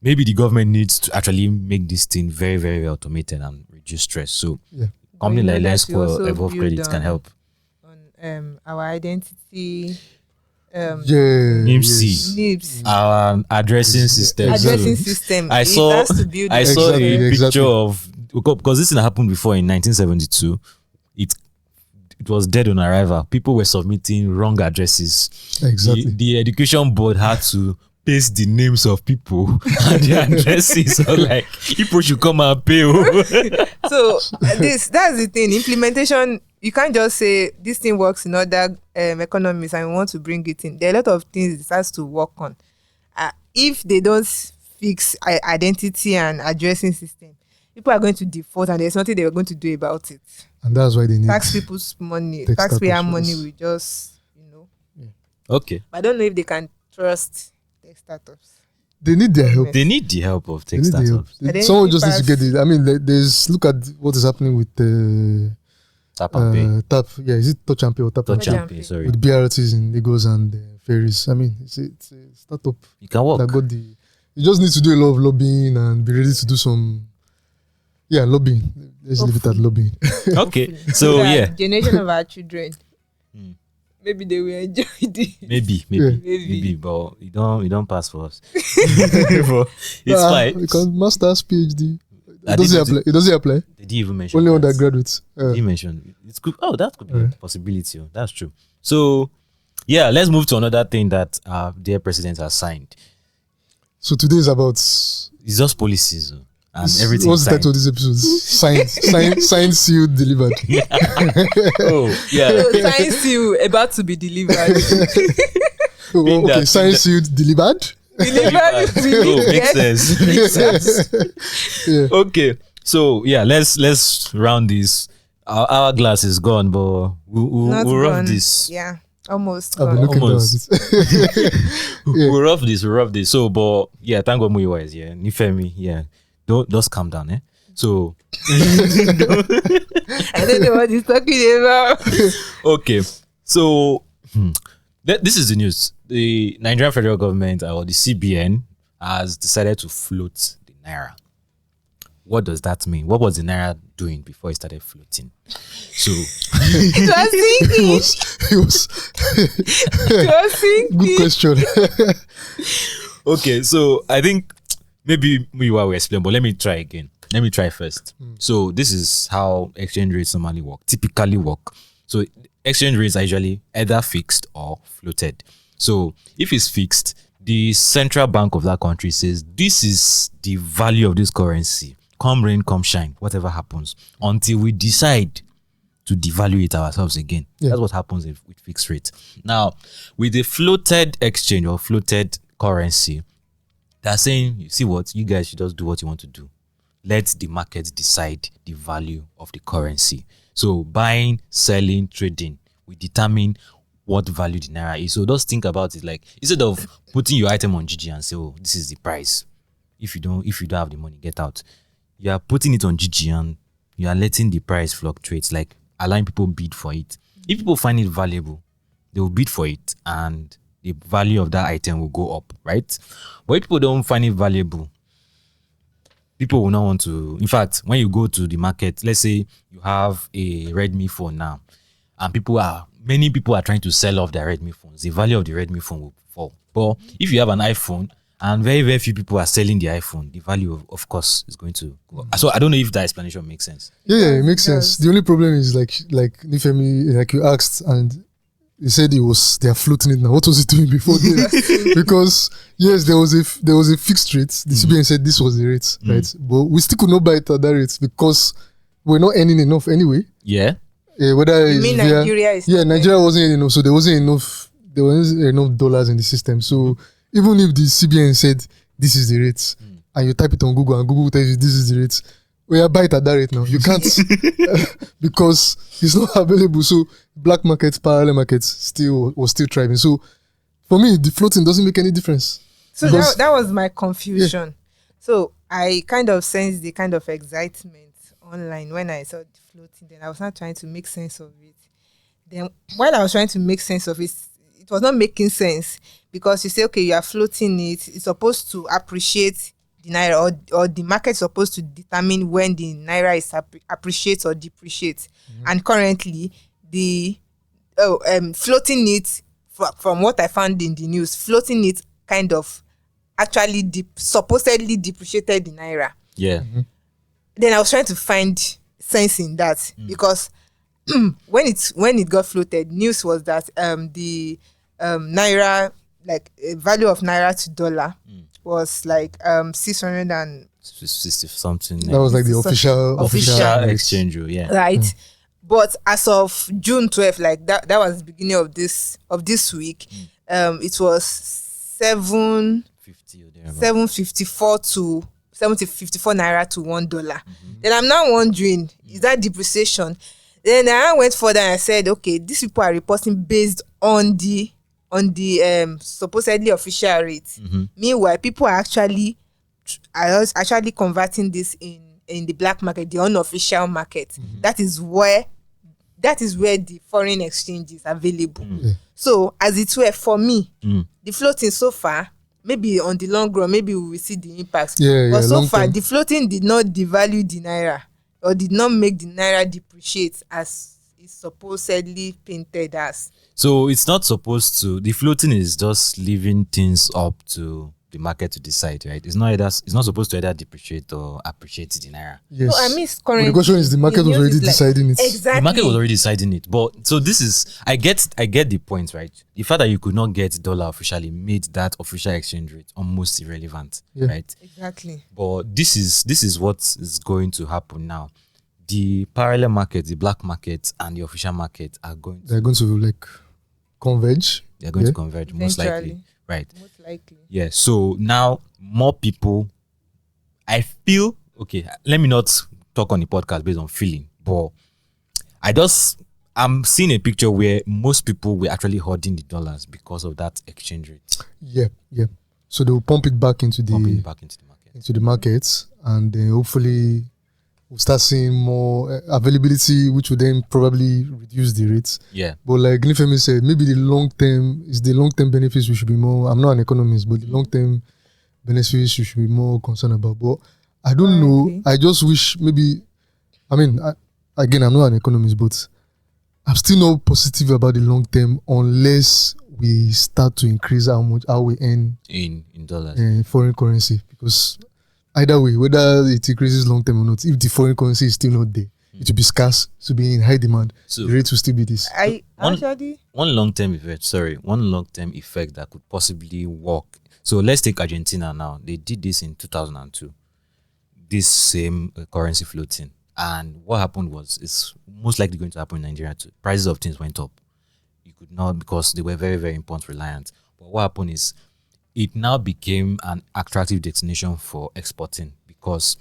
Speaker 1: maybe the government needs to actually make this thing very, very automated and reduce stress. So company like Lend Square, Evolve Credits can help.
Speaker 3: On our identity.
Speaker 1: NIMSI, our addressing system. I saw a picture of, because this thing happened before in 1972. It was dead on arrival. People were submitting wrong addresses.
Speaker 2: Exactly.
Speaker 1: The education board had to paste the names of people and the addresses. So like, people should come and pay.
Speaker 3: So that's the thing. Implementation, you can't just say this thing works in other economies and we want to bring it in. There are a lot of things it has to work on. If they don't fix identity and addressing system, people are going to default and there's nothing they are going to do about it.
Speaker 2: And that's why they need
Speaker 3: tax people's money. Taxpayer money will just,
Speaker 1: Okay.
Speaker 3: I don't know if they can trust tech startups.
Speaker 2: They need their help.
Speaker 1: They need the help of tech startups.
Speaker 2: Someone just needs to get it. I mean, look at what is happening with
Speaker 1: Tap and pay.
Speaker 2: Tap. Yeah, is it Touch and Pay or Tap and
Speaker 1: Touch
Speaker 2: Pay?
Speaker 1: and pay. Sorry.
Speaker 2: With BRTs in Lagos and ferries. I mean, it's a startup
Speaker 1: You can work.
Speaker 2: that got the. You just need to do a lot of lobbying and be ready to do some. Yeah, lobbying. Let's leave it at lobbying.
Speaker 1: Okay. So
Speaker 3: that
Speaker 1: yeah.
Speaker 3: generation of our children,
Speaker 1: Hmm.
Speaker 3: maybe they will enjoy it.
Speaker 1: Maybe, but you don't pass for us. But it's fine.
Speaker 2: You can master's PhD.
Speaker 1: I
Speaker 2: It doesn't
Speaker 1: didn't-
Speaker 2: apply. It doesn't apply.
Speaker 1: They didn't even mention
Speaker 2: Only
Speaker 1: that.
Speaker 2: undergraduates.
Speaker 1: Did you mention it's good? Oh, that could be a
Speaker 2: Alright.
Speaker 1: possibility. Oh. That's true. So, yeah, let's move to another thing that our dear president has signed.
Speaker 2: So today is about.
Speaker 1: It's just policies oh, and everything.
Speaker 2: What's the
Speaker 1: signed.
Speaker 2: title of this episode? Signed, sealed, delivered.
Speaker 1: Oh, yeah.
Speaker 3: So sign seal about to be delivered.
Speaker 2: Oh, okay,
Speaker 1: that-
Speaker 2: signed, sealed, delivered.
Speaker 3: Delivered to
Speaker 1: Oh,
Speaker 3: you.
Speaker 1: makes sense. Makes sense.
Speaker 2: Yeah.
Speaker 1: Okay, so yeah, let's round this. Our hourglass is gone, but we'll
Speaker 3: Not
Speaker 1: rough
Speaker 3: gone.
Speaker 1: this.
Speaker 3: Yeah, almost
Speaker 2: I've been
Speaker 3: gone.
Speaker 2: looking down at
Speaker 1: Almost.
Speaker 2: it. Yeah.
Speaker 1: We'll rough this. So, but yeah, thank God Muyiwa is here. Nifemi, yeah. Don't just calm down, eh? So
Speaker 3: I don't know what he's talking about.
Speaker 1: okay, so this is the news. The Nigerian federal government or the CBN has decided to float the Naira. What does that mean? What was the Naira doing before it started floating? So
Speaker 3: It was
Speaker 2: It was
Speaker 3: thinking. It was thinking.
Speaker 2: good question.
Speaker 1: okay, so I think maybe Muyiwa will explain, but let me try again. Let me try first. So this is how exchange rates normally work, typically work. So exchange rates are usually either fixed or floated. So if it's fixed, the central bank of that country says this is the value of this currency. Come rain, come shine, whatever happens, until we decide to devalue it ourselves again.
Speaker 2: Yeah.
Speaker 1: That's what happens with fixed rate. Now, with the floated exchange or floated currency, they're saying, you see what, you guys should just do what you want to do. Let the market decide the value of the currency. So buying, selling, trading, we determine what value the Naira is. So just think about it like, instead of putting your item on GG and say, oh, this is the price. If you don't have the money, get out. You are putting it on GG and you are letting the price fluctuate, like allowing people bid for it. If people find it valuable, they will bid for it and the value of that item will go up, right? But if people don't find it valuable, people will not want to. In fact, when you go to the market, let's say you have a Redmi phone now, and many people are trying to sell off their Redmi phones, the value of the Redmi phone will fall. But if you have an iPhone and very, very few people are selling the iPhone, the value of course is going to go up. So I don't know if that explanation makes sense.
Speaker 2: Yeah, it makes
Speaker 3: It does.
Speaker 2: sense. The only problem is like Nifemi, like you asked, and he said they are floating it now. What was it doing before then? Because yes, there was a fixed rate. The CBN said this was the rate, right? But we still could not buy it at that rate because we're not earning enough anyway.
Speaker 1: Yeah.
Speaker 2: Whether
Speaker 3: You
Speaker 2: it's
Speaker 3: mean
Speaker 2: via,
Speaker 3: Nigeria is
Speaker 2: yeah,
Speaker 3: not
Speaker 2: Nigeria wasn't enough, so there wasn't enough dollars in the system. So even if the CBN said this is the rate, and you type it on Google and Google tells you this is the rate, we are buy it at that rate now. You can't because it's not available. So black markets, parallel markets was still thriving. So for me, the floating doesn't make any difference.
Speaker 3: So
Speaker 2: Because-
Speaker 3: that was my confusion. So I kind of sensed the kind of excitement online when I saw the floating. Then I was not trying to make sense of it. Then while I was trying to make sense of it, it was not making sense because you say, okay, you are floating it. It's supposed to appreciate the Naira or the market is supposed to determine when the Naira is appreciates or depreciates. And currently, the floating it, from what I found in the news, floating it kind of actually supposedly depreciated the Naira.
Speaker 1: Yeah.
Speaker 3: Then I was trying to find sense in that because when it got floated, news was that the Naira, like value of Naira to dollar was like 600 and
Speaker 1: 60 something.
Speaker 2: That was like the official
Speaker 1: official
Speaker 2: rate.
Speaker 1: exchange rule, yeah.
Speaker 3: right. But as of June 12th, like that was the beginning of this week. It was
Speaker 1: 50 or thereabout.
Speaker 3: 754 to 754 Naira to $1. Then I'm now wondering, is that depreciation? Then I went further and I said, okay, these people are reporting based on the supposedly official rate. Meanwhile, people are actually converting this in the black market, the unofficial market. That is where that is where the foreign exchange is available.
Speaker 2: Yeah.
Speaker 3: So as it were for me,
Speaker 1: Mm.
Speaker 3: the floating so far, maybe on the long run, maybe we will see the impact.
Speaker 2: Yeah,
Speaker 3: but
Speaker 2: yeah,
Speaker 3: so
Speaker 2: long
Speaker 3: far,
Speaker 2: term.
Speaker 3: the floating did not devalue the naira or did not make the naira depreciate as it's supposedly painted as.
Speaker 1: So it's not supposed to. The floating is just leaving things up to the market to decide, right? It's not supposed to either depreciate or appreciate the naira.
Speaker 2: Yes.
Speaker 3: So I mean,
Speaker 2: But
Speaker 3: currently,
Speaker 2: the question is, the market was
Speaker 3: news
Speaker 2: already
Speaker 3: is like-
Speaker 2: deciding it.
Speaker 3: Exactly.
Speaker 1: The market was already deciding it, but so this is I get the point, right? The fact that you could not get dollar officially made that official exchange rate almost irrelevant,
Speaker 2: Yeah.
Speaker 1: right?
Speaker 3: Exactly.
Speaker 1: But this is what is going to happen now. The parallel market, the black market, and the official market are going to
Speaker 2: They're going to like converge.
Speaker 1: they're going
Speaker 2: Yeah.
Speaker 1: to converge most likely,
Speaker 3: Eventually.
Speaker 1: right?
Speaker 3: Most likely.
Speaker 1: Yeah. So now more people, I feel okay. Let me not talk on the podcast based on feeling, but I'm seeing a picture where most people were actually hoarding the dollars because of that exchange rate,
Speaker 2: Yeah, yeah. So they will pump it back into
Speaker 1: pumping
Speaker 2: the
Speaker 1: it back into the market.
Speaker 2: markets, and then hopefully we'll start seeing more availability, which will then probably reduce the rates.
Speaker 1: Yeah.
Speaker 2: But like Nifemi said, maybe the long term benefits we should be more. I'm not an economist, but the long term benefits we should be more concerned about. But I don't know.
Speaker 3: Currently.
Speaker 2: I just wish maybe. I mean, again, I'm not an economist, but I'm still not positive about the long term unless we start to increase how we earn
Speaker 1: In dollars.
Speaker 2: foreign currency, because either way, whether it increases long term or not, if the foreign currency is still not there, it will be scarce, to be in high demand.
Speaker 1: So
Speaker 2: The rate will still be this.
Speaker 3: I
Speaker 1: one-
Speaker 3: actually
Speaker 1: one long term effect that could possibly work. So let's take Argentina now. They did this in 2002. This same currency floating. And what happened was, it's most likely going to happen in Nigeria too. Prices of things went up. You could not, because they were very, very import reliant. But what happened is, it now became an attractive destination for exporting, because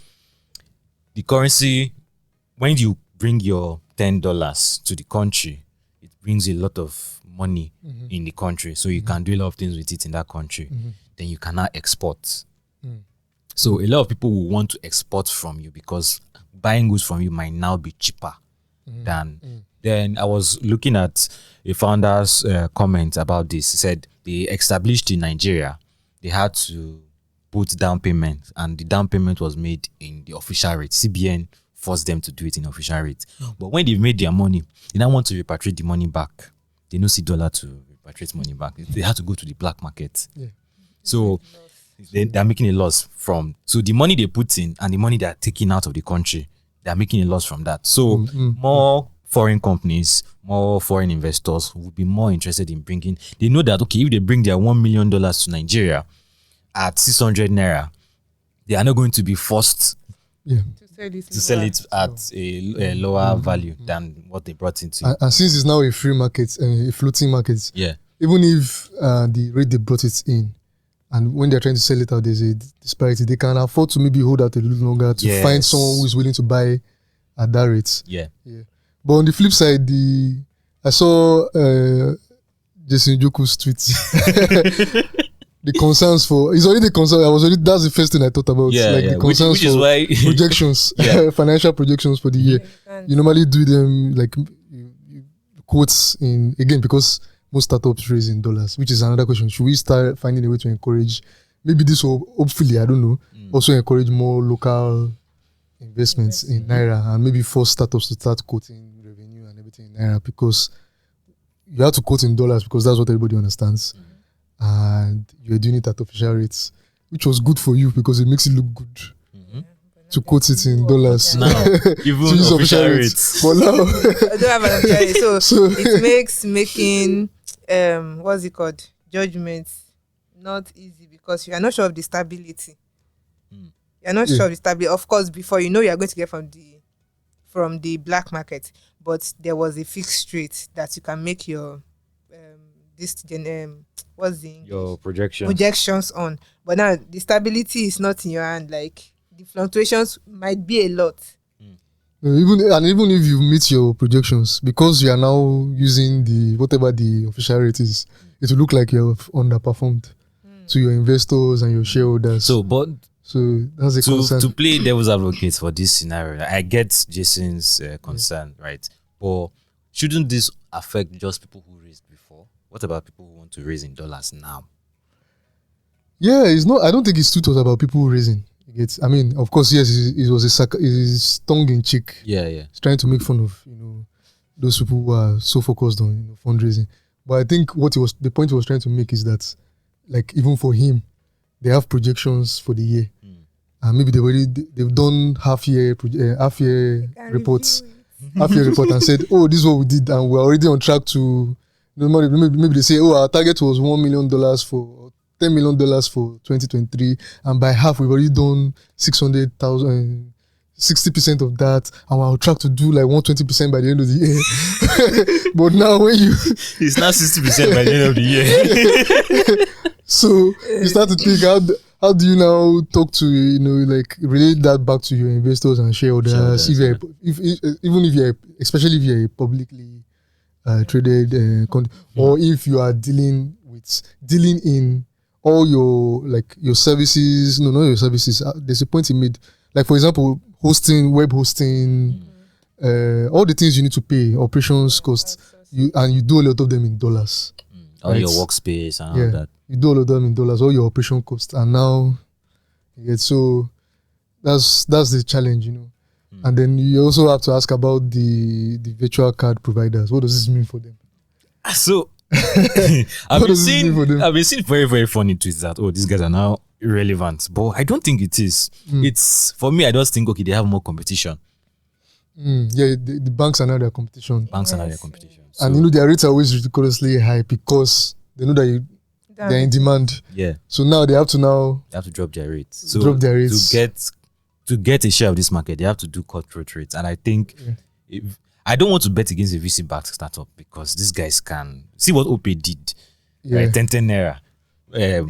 Speaker 1: the currency, when you bring your $10 to the country, it brings a lot of money in the country. So you can do a lot of things with it in that country. Then you cannot export. So a lot of people will want to export from you because buying goods from you might now be cheaper than. Then I was looking at a founder's comment about this. He said they established in Nigeria, they had to put down payment, and the down payment was made in the official rate. CBN forced them to do it in official rate. But when they've made their money, they now want to repatriate the money back. They no see dollar to repatriate money back. They had to go to the black market.
Speaker 2: Yeah.
Speaker 1: So they're making a loss from. So the money they put in and the money they're taking out of the country, they're making a loss from that. So more foreign companies, more foreign investors would be more interested in bringing. They know that, okay, if they bring their $1 million to Nigeria at 600 Naira, they are not going to be forced
Speaker 2: Yeah.
Speaker 3: to sell it,
Speaker 1: to sell it at a lower value than what they brought into.
Speaker 2: And since it's now a free market, a floating market,
Speaker 1: Yeah.
Speaker 2: even if the rate they brought it in, and when they're trying to sell it out, there's a disparity, they can afford to maybe hold out a little longer to
Speaker 1: Yes.
Speaker 2: find someone who is willing to buy at that rate.
Speaker 1: Yeah.
Speaker 2: But on the flip side, I saw Jason Joku's tweet. The concerns for, it's already the concern. That's the first thing I thought about.
Speaker 1: Yeah,
Speaker 2: like
Speaker 1: yeah.
Speaker 2: the concerns
Speaker 1: Which is
Speaker 2: for
Speaker 1: why
Speaker 2: projections,
Speaker 1: Yeah.
Speaker 2: financial projections for the year. You normally do them like quotes in, again, because most startups raise in dollars, which is another question. Should we start finding a way to encourage, maybe this will hopefully, I don't know, also encourage more local investments in Naira, and maybe force startups to start quoting revenue and everything in Naira, because you have to quote in dollars because that's what everybody understands. And you're doing it at official rates, which was good for you because it makes it look good to quote it in dollars.
Speaker 1: Now,
Speaker 2: To
Speaker 1: even
Speaker 2: use
Speaker 1: official rates.
Speaker 2: But now,
Speaker 3: I don't have an idea. So
Speaker 2: So-
Speaker 3: it makes making what's it called, judgments not easy because you are not sure of the stability. You're not
Speaker 2: Yeah.
Speaker 3: sure of the stability. Of course, before you know you are going to get from the black market, but there was a fixed rate that you can make your what's the English?
Speaker 1: Your projection.
Speaker 3: projections on. But now the stability is not in your hand. Like the fluctuations might be a lot.
Speaker 2: even if you meet your projections, because you are now using the whatever the official rate is, it will look like you have underperformed to your investors and your shareholders.
Speaker 1: So, but
Speaker 2: So that's a concern.
Speaker 1: to play devil's advocate for this scenario, I get Jason's concern, right? But shouldn't this affect just people who raised before? What about people who want to raise in dollars now?
Speaker 2: Yeah, it's not. I don't think it's too tough about people raising. I mean, of course, yes, it was it's tongue in cheek.
Speaker 1: Yeah.
Speaker 2: It's trying to make fun of those people who are so focused on fundraising. But I think the point he was trying to make is that, like, even for him, they have projections for the year, and maybe they've done half year reports, and said, oh, this is what we did, and we're already on track to. Maybe they say, oh, our target was $1 million for $10 million for 2023, and by half we've already done 600,000, 60% of that, and we're on track to do like 120% by the end of the year. But now when
Speaker 1: it's not 60% by the end of the
Speaker 2: year. So you start to think, how do you now talk to like relate that back to your investors and shareholders? Especially if you're a publicly traded or if you are dealing in all your services. No, not your services. There's a point he made. Like, for example, web hosting, all the things you need to pay, operations costs, and you do a lot of them in dollars.
Speaker 1: All your workspace and all that.
Speaker 2: You do all of them in dollars, all your operation costs. And now, so that's the challenge, And then you also have to ask about the virtual card providers. What does this mean for them?
Speaker 1: So I've been seeing very, very funny tweets that, oh, these guys are now irrelevant. But I don't think it is. It's, for me, I just think, okay, they have more competition.
Speaker 2: Yeah, the banks are now their competition.
Speaker 1: So,
Speaker 2: and their rates are always ridiculously high because they know that they're in demand.
Speaker 1: Yeah.
Speaker 2: So now they have to
Speaker 1: drop their rates. So to get a share of this market, they have to do cutthroat rates. And I think I don't want to bet against a VC-backed startup because these guys can see what OP did. Yeah. Right? 10 Naira,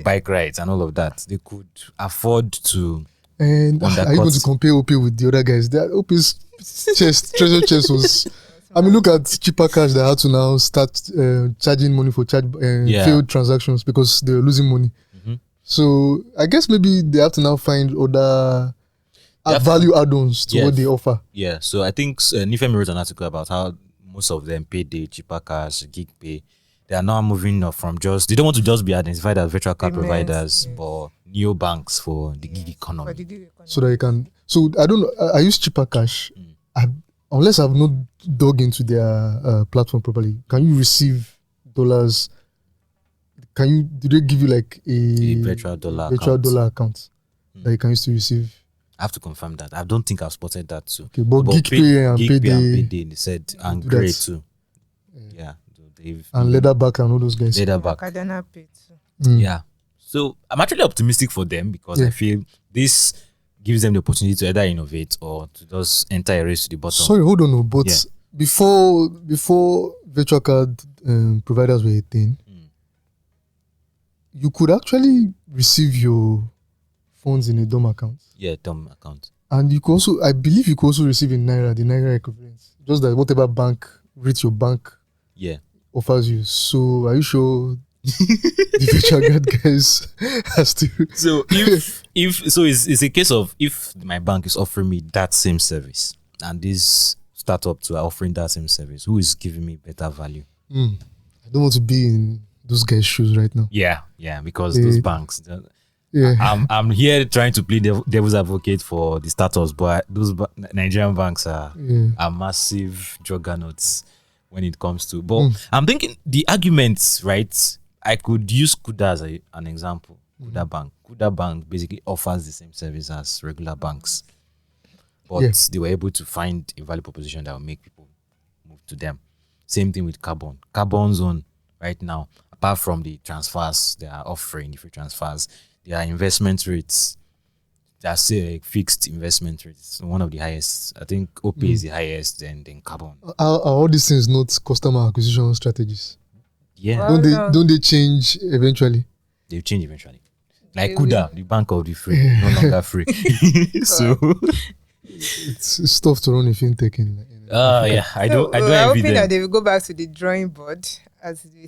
Speaker 1: bike rides and all of that. They could afford to.
Speaker 2: And are you going to compare OP with the other guys? OP's treasure chest was. I mean, look at cheaper cash that had to now start charging money for failed transactions because they were losing money. So I guess maybe they have to now find other value add-ons to what they offer.
Speaker 1: Yeah, so I think Nifemi wrote an article about how most of them paid the cheaper cash, gig pay. They are now moving up from they don't want to just be identified as virtual card providers, but neobanks for the gig economy.
Speaker 2: So that you can. So I don't know. I use cheaper cash. Unless I've not dug into their platform properly. Can you receive dollars? Do they give you like a
Speaker 1: virtual dollar
Speaker 2: account that you can use to receive?
Speaker 1: I have to confirm that. I don't think I've spotted that too.
Speaker 2: Okay, but GigPay and Payday,
Speaker 1: they said, and Great too. Yeah.
Speaker 2: And Leatherback and all those guys.
Speaker 1: Leatherback. Yeah. So I'm actually optimistic for them because I feel this gives them the opportunity to either innovate or to just enter a race to the bottom.
Speaker 2: Sorry, hold on. But before virtual card providers were a thing, you could actually receive your funds in a DOM account.
Speaker 1: Yeah, DOM account.
Speaker 2: And you could also, I believe you could also receive in Naira, the Naira equivalent. Just that whatever bank rate your bank offers you. So are you sure the virtual card guys has to?
Speaker 1: So it's a case of if my bank is offering me that same service and these startups are offering that same service, who is giving me better value?
Speaker 2: I don't want to be in those guys' shoes right now.
Speaker 1: Yeah, because those banks. I'm here trying to play devil's advocate for the startups, but those Nigerian banks are massive juggernauts when it comes to. But I'm thinking the arguments, right? I could use Kuda as an example. Kuda Bank basically offers the same service as regular banks, but they were able to find a value proposition that will make people move to them. Same thing with Carbon Zone right now. Apart from the transfers they are offering, the free transfers, their investment rates, they are still fixed investment rates. One of the highest. I think OP is the highest, then Carbon.
Speaker 2: Are all these things not customer acquisition strategies?
Speaker 1: Yeah.
Speaker 2: Don't they change eventually?
Speaker 1: They'll change eventually. Like Kuda, the bank of the free, no longer free. So
Speaker 2: it's tough to run a fintech in
Speaker 1: I don't
Speaker 3: I'm
Speaker 1: envy
Speaker 3: hoping that
Speaker 1: them.
Speaker 3: they will go back to the drawing board as we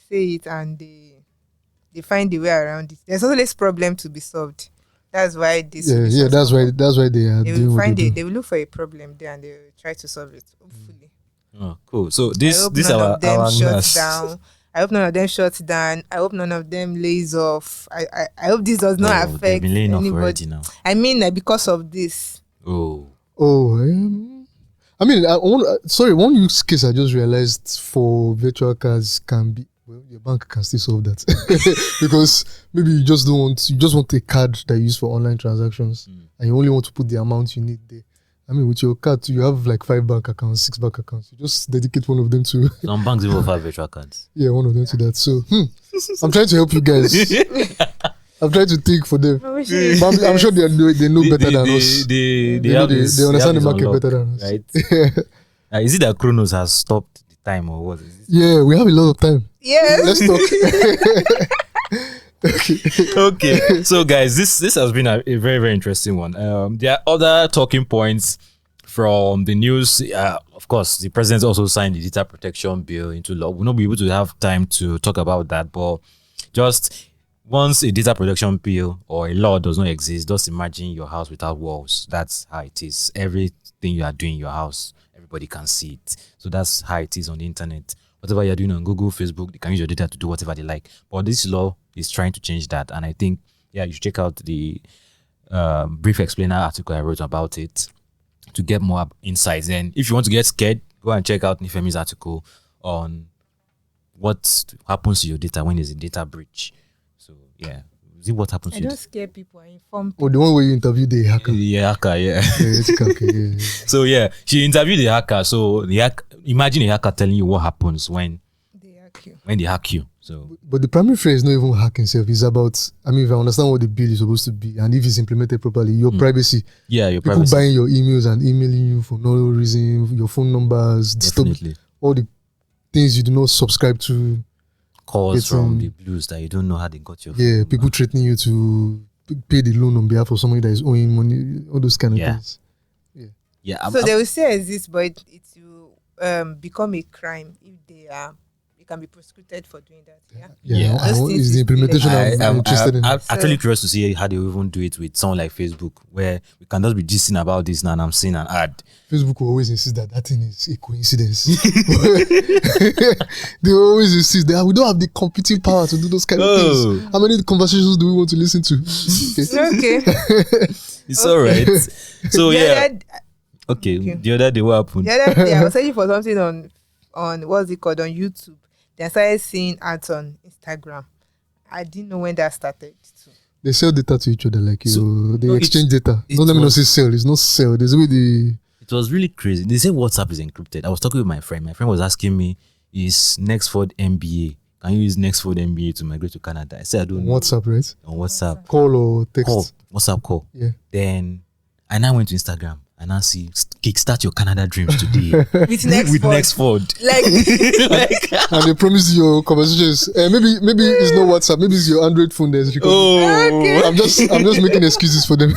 Speaker 3: say it, and they find the way around it. There's always problem to be solved. That's why this.
Speaker 2: That's why they are.
Speaker 3: They will find it. They will look for a problem there and they will try to solve it. Hopefully.
Speaker 1: Oh, cool. So
Speaker 3: I
Speaker 1: this
Speaker 3: hope
Speaker 1: this
Speaker 3: none
Speaker 1: our
Speaker 3: of them
Speaker 1: our
Speaker 3: shuts
Speaker 1: nurse.
Speaker 3: down. I hope none of them shuts down. I hope none of them lays off. I hope this does not
Speaker 1: Oh, they've
Speaker 3: affect
Speaker 1: been laying off
Speaker 3: anybody.
Speaker 1: already now.
Speaker 3: I mean, like, because of this.
Speaker 1: Oh,
Speaker 2: I mean, one use case I just realized for virtual cards can be, well, your bank can still solve that because maybe you just want a card that you use for online transactions, and you only want to put the amount you need there. I mean, with your card, you have like 5 bank accounts, 6 bank accounts. You just dedicate one of them to
Speaker 1: some banks even offer virtual cards.
Speaker 2: yeah, one of them to that. So I'm trying to help you guys. I'm trying to think for them. But I'm sure they know better than us.
Speaker 1: They
Speaker 2: They understand the market better than us.
Speaker 1: right? Is it that Chronos has stopped the time or what? Is it?
Speaker 2: Yeah, we have a lot of time.
Speaker 3: Yes.
Speaker 2: Let's talk.
Speaker 1: Okay. So guys, this has been a very, very interesting one. There are other talking points from the news. Of course, the president also signed the data protection bill into law. We'll not be able to have time to talk about that, but just once a data protection bill or a law does not exist, just imagine your house without walls. That's how it is. Everything you are doing in your house, everybody can see it. So that's how it is on the internet. Whatever you're doing on Google, Facebook, they can use your data to do whatever they like. But this law is trying to change that. And I think, you should check out the brief explainer article I wrote about it to get more insights. And if you want to get scared, go and check out Nifemi's article on what happens to your data when there's a data breach. So, see what happens
Speaker 3: I
Speaker 1: to
Speaker 3: don't scare people. I inform people.
Speaker 2: Oh, the one where you interviewed the hacker.
Speaker 1: the hacker,
Speaker 2: Yeah, it's okay. Yeah.
Speaker 1: So she interviewed the hacker. So imagine a hacker telling you what happens when
Speaker 3: They hack you.
Speaker 1: they hack you. So
Speaker 2: But the primary fear is not even hacking itself. It's about, I mean, if I understand what the bill is supposed to be, and if it's implemented properly, your privacy.
Speaker 1: your
Speaker 2: People
Speaker 1: privacy.
Speaker 2: buying your emails and emailing you for no reason, your phone numbers,
Speaker 1: Definitely.
Speaker 2: all the things you do not subscribe to.
Speaker 1: Calls from
Speaker 2: Getting-
Speaker 1: the blues that you don't know how they got your
Speaker 2: Yeah,
Speaker 1: phone
Speaker 2: people
Speaker 1: number.
Speaker 2: threatening you to pay the loan on behalf of somebody that is owing money, all those kind of
Speaker 1: Yeah.
Speaker 2: things.
Speaker 1: Yeah,
Speaker 3: So they will still exist, but it will become a crime if they are. You can be prosecuted for doing that. Yeah.
Speaker 1: Yeah.
Speaker 2: I
Speaker 3: Those
Speaker 2: want,
Speaker 3: things
Speaker 2: is the
Speaker 3: is
Speaker 2: implementation
Speaker 3: really-
Speaker 2: I'm interested in.
Speaker 1: I'm
Speaker 3: So-
Speaker 1: actually curious to see how they will even do it with someone like Facebook, where we can just be gisting about this now and I'm seeing an ad.
Speaker 2: Facebook will always insist that thing is a coincidence. They always insist that we don't have the computing power to do those kind of
Speaker 1: Oh.
Speaker 2: things. How many conversations do we want to listen to? Okay.
Speaker 3: Okay.
Speaker 1: It's all right. So
Speaker 3: The
Speaker 1: yeah,
Speaker 3: other-
Speaker 1: okay.
Speaker 3: Okay.
Speaker 1: The other day, what happened?
Speaker 3: The other day, I was searching for something on what's it called on YouTube. Then I started seeing ads on Instagram. I didn't know when that started. Too.
Speaker 2: They sell data to each other like
Speaker 1: So-
Speaker 2: you. They
Speaker 1: no,
Speaker 2: exchange data.
Speaker 1: it
Speaker 2: Don't let me not
Speaker 1: was-
Speaker 2: say sell. It's not sell. There's a way the
Speaker 1: It was really crazy. They say WhatsApp is encrypted. I was talking with my friend. My friend was asking me, "Is Nextford MBA? Can you use Nextford MBA to migrate to Canada?" I said, "I don't know."
Speaker 2: WhatsApp, right?
Speaker 1: On WhatsApp
Speaker 2: Call or text.
Speaker 1: call, WhatsApp call.
Speaker 2: Yeah.
Speaker 1: Then I now went to Instagram and I see kickstart your Canada dreams today
Speaker 3: With next
Speaker 1: with
Speaker 3: one.
Speaker 1: Nextford.
Speaker 3: Like
Speaker 2: And they promise you your conversations. Maybe it's not WhatsApp. Maybe it's your Android phone that's recording.
Speaker 1: Oh,
Speaker 2: I'm just making excuses for them.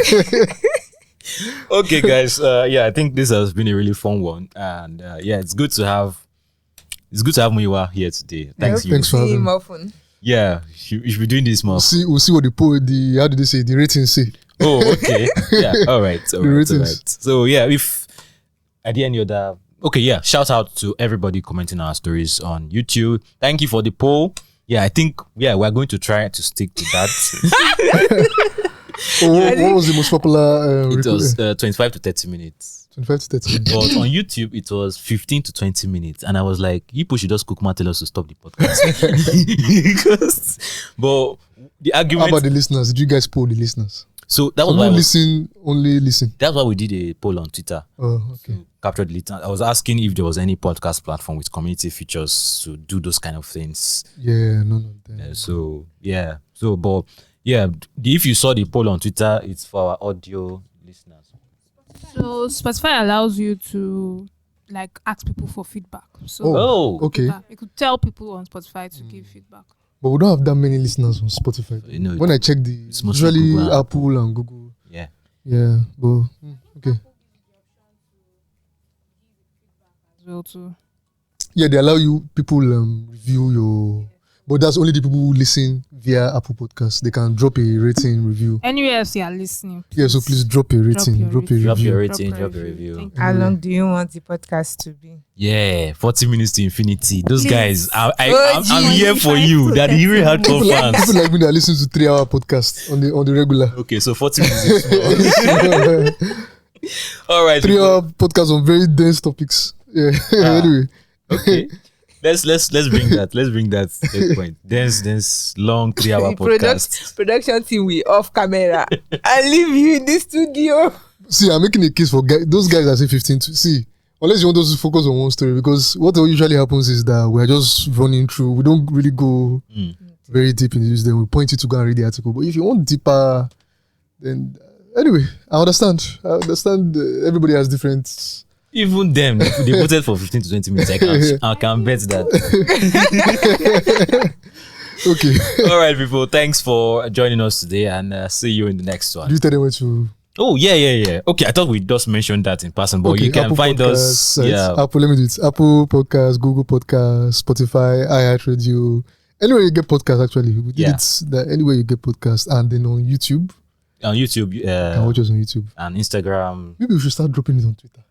Speaker 1: okay, guys. I think this has been a really fun one, and it's good to have Muyiwa here today. Thanks, you.
Speaker 2: Thanks for
Speaker 3: see
Speaker 2: having
Speaker 3: him
Speaker 2: me.
Speaker 3: often.
Speaker 1: Yeah, you should be doing this more.
Speaker 2: We'll see what the how did they say the ratings say.
Speaker 1: Oh, okay. Yeah. All right. All right.
Speaker 2: ratings.
Speaker 1: So if at the end you're the shout out to everybody commenting our stories on YouTube. Thank you for the poll. Yeah, I think we're going to try to stick to that.
Speaker 2: What was the most popular?
Speaker 1: It was 25 to 30 minutes.
Speaker 2: 25 to 30.
Speaker 1: But on YouTube, it was 15 to 20 minutes. And I was like, you people should just tell us to stop the podcast. But the
Speaker 2: How
Speaker 1: argument.
Speaker 2: about the listeners? Did you guys poll the listeners?
Speaker 1: So that was
Speaker 2: So
Speaker 1: why
Speaker 2: not only listen.
Speaker 1: that's why we did a poll on Twitter.
Speaker 2: Oh, okay.
Speaker 1: Captured the listeners. I was asking if there was any podcast platform with community features to do those kind of things.
Speaker 2: Yeah, no.
Speaker 1: If you saw the poll on Twitter, it's for our audio listeners.
Speaker 4: So Spotify allows you to like ask people for feedback. So
Speaker 1: Oh,
Speaker 2: Okay.
Speaker 4: you could tell people on Spotify to give feedback.
Speaker 2: But we don't have that many listeners on Spotify.
Speaker 1: You know,
Speaker 2: When I check
Speaker 1: it's mostly
Speaker 2: usually
Speaker 1: Google.
Speaker 2: Apple and Google.
Speaker 1: yeah.
Speaker 2: Yeah, but okay.
Speaker 4: As well too.
Speaker 2: Yeah, they allow you people review your, but that's only the people who listen via Apple Podcasts, they can drop a rating review.
Speaker 4: Anywhere else you are listening.
Speaker 2: Yeah, so please drop a rating, drop a
Speaker 1: Drop
Speaker 2: review.
Speaker 1: your rating, drop your review.
Speaker 4: Thank you.
Speaker 3: How long do you want the podcast to be?
Speaker 1: Yeah, 40 minutes to infinity. Those
Speaker 4: Please.
Speaker 1: guys, I'm
Speaker 3: geez.
Speaker 1: here for you. That you really hardcore fans.
Speaker 2: People like me that listen to 3-hour podcast on the regular.
Speaker 1: Okay, so 40 minutes is small. All right.
Speaker 2: 3-hour podcast on very dense topics. Yeah. Anyway.
Speaker 1: Okay. Let's bring that. Let's bring that point. Dense, long 3-hour podcast.
Speaker 3: Production team we off camera. I leave you in the studio.
Speaker 2: See, I'm making a case for those guys that say 15 to see. Unless you want us to focus on one story, because what usually happens is that we're just running through. We don't really go very deep in this. Then we point you to go and read the article. But if you want deeper, then anyway, I understand. Everybody has different.
Speaker 1: Even them, they voted for 15 to 20 minutes. I can bet that.
Speaker 2: Okay.
Speaker 1: All right, people. Thanks for joining us today, and see you in the next one.
Speaker 2: Do you tell them what you?
Speaker 1: Oh, yeah. Okay, I thought we just mentioned that in person, but
Speaker 2: Okay,
Speaker 1: you can
Speaker 2: Apple
Speaker 1: find
Speaker 2: Podcasts,
Speaker 1: us. Yeah.
Speaker 2: Apple, let me do it. Apple Podcasts, Google Podcasts, Spotify, iHeartRadio. Anywhere you get podcasts, actually. We did it anywhere you get podcasts. And then on YouTube.
Speaker 1: On YouTube.
Speaker 2: You can watch us on YouTube.
Speaker 1: And Instagram.
Speaker 2: Maybe we should start dropping it on Twitter.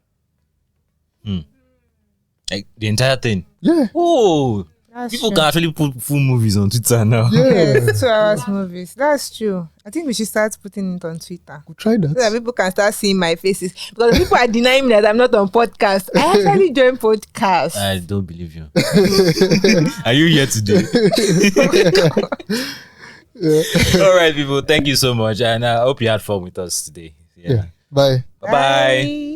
Speaker 1: Like the entire thing.
Speaker 2: Yeah.
Speaker 1: Oh,
Speaker 3: That's
Speaker 1: people
Speaker 3: true.
Speaker 1: can actually put full movies on Twitter now.
Speaker 2: Yeah.
Speaker 3: Yes, 2 hours movies. That's true. I think we should start putting it on Twitter.
Speaker 2: We'll try
Speaker 3: So that
Speaker 2: that.
Speaker 3: people can start seeing my faces. Because people are denying me that I'm not on podcast. I actually join podcast.
Speaker 1: I don't believe you. Are you here today? All right, people. Thank you so much, and I hope you had fun with us today.
Speaker 2: Yeah. Bye.
Speaker 1: Bye.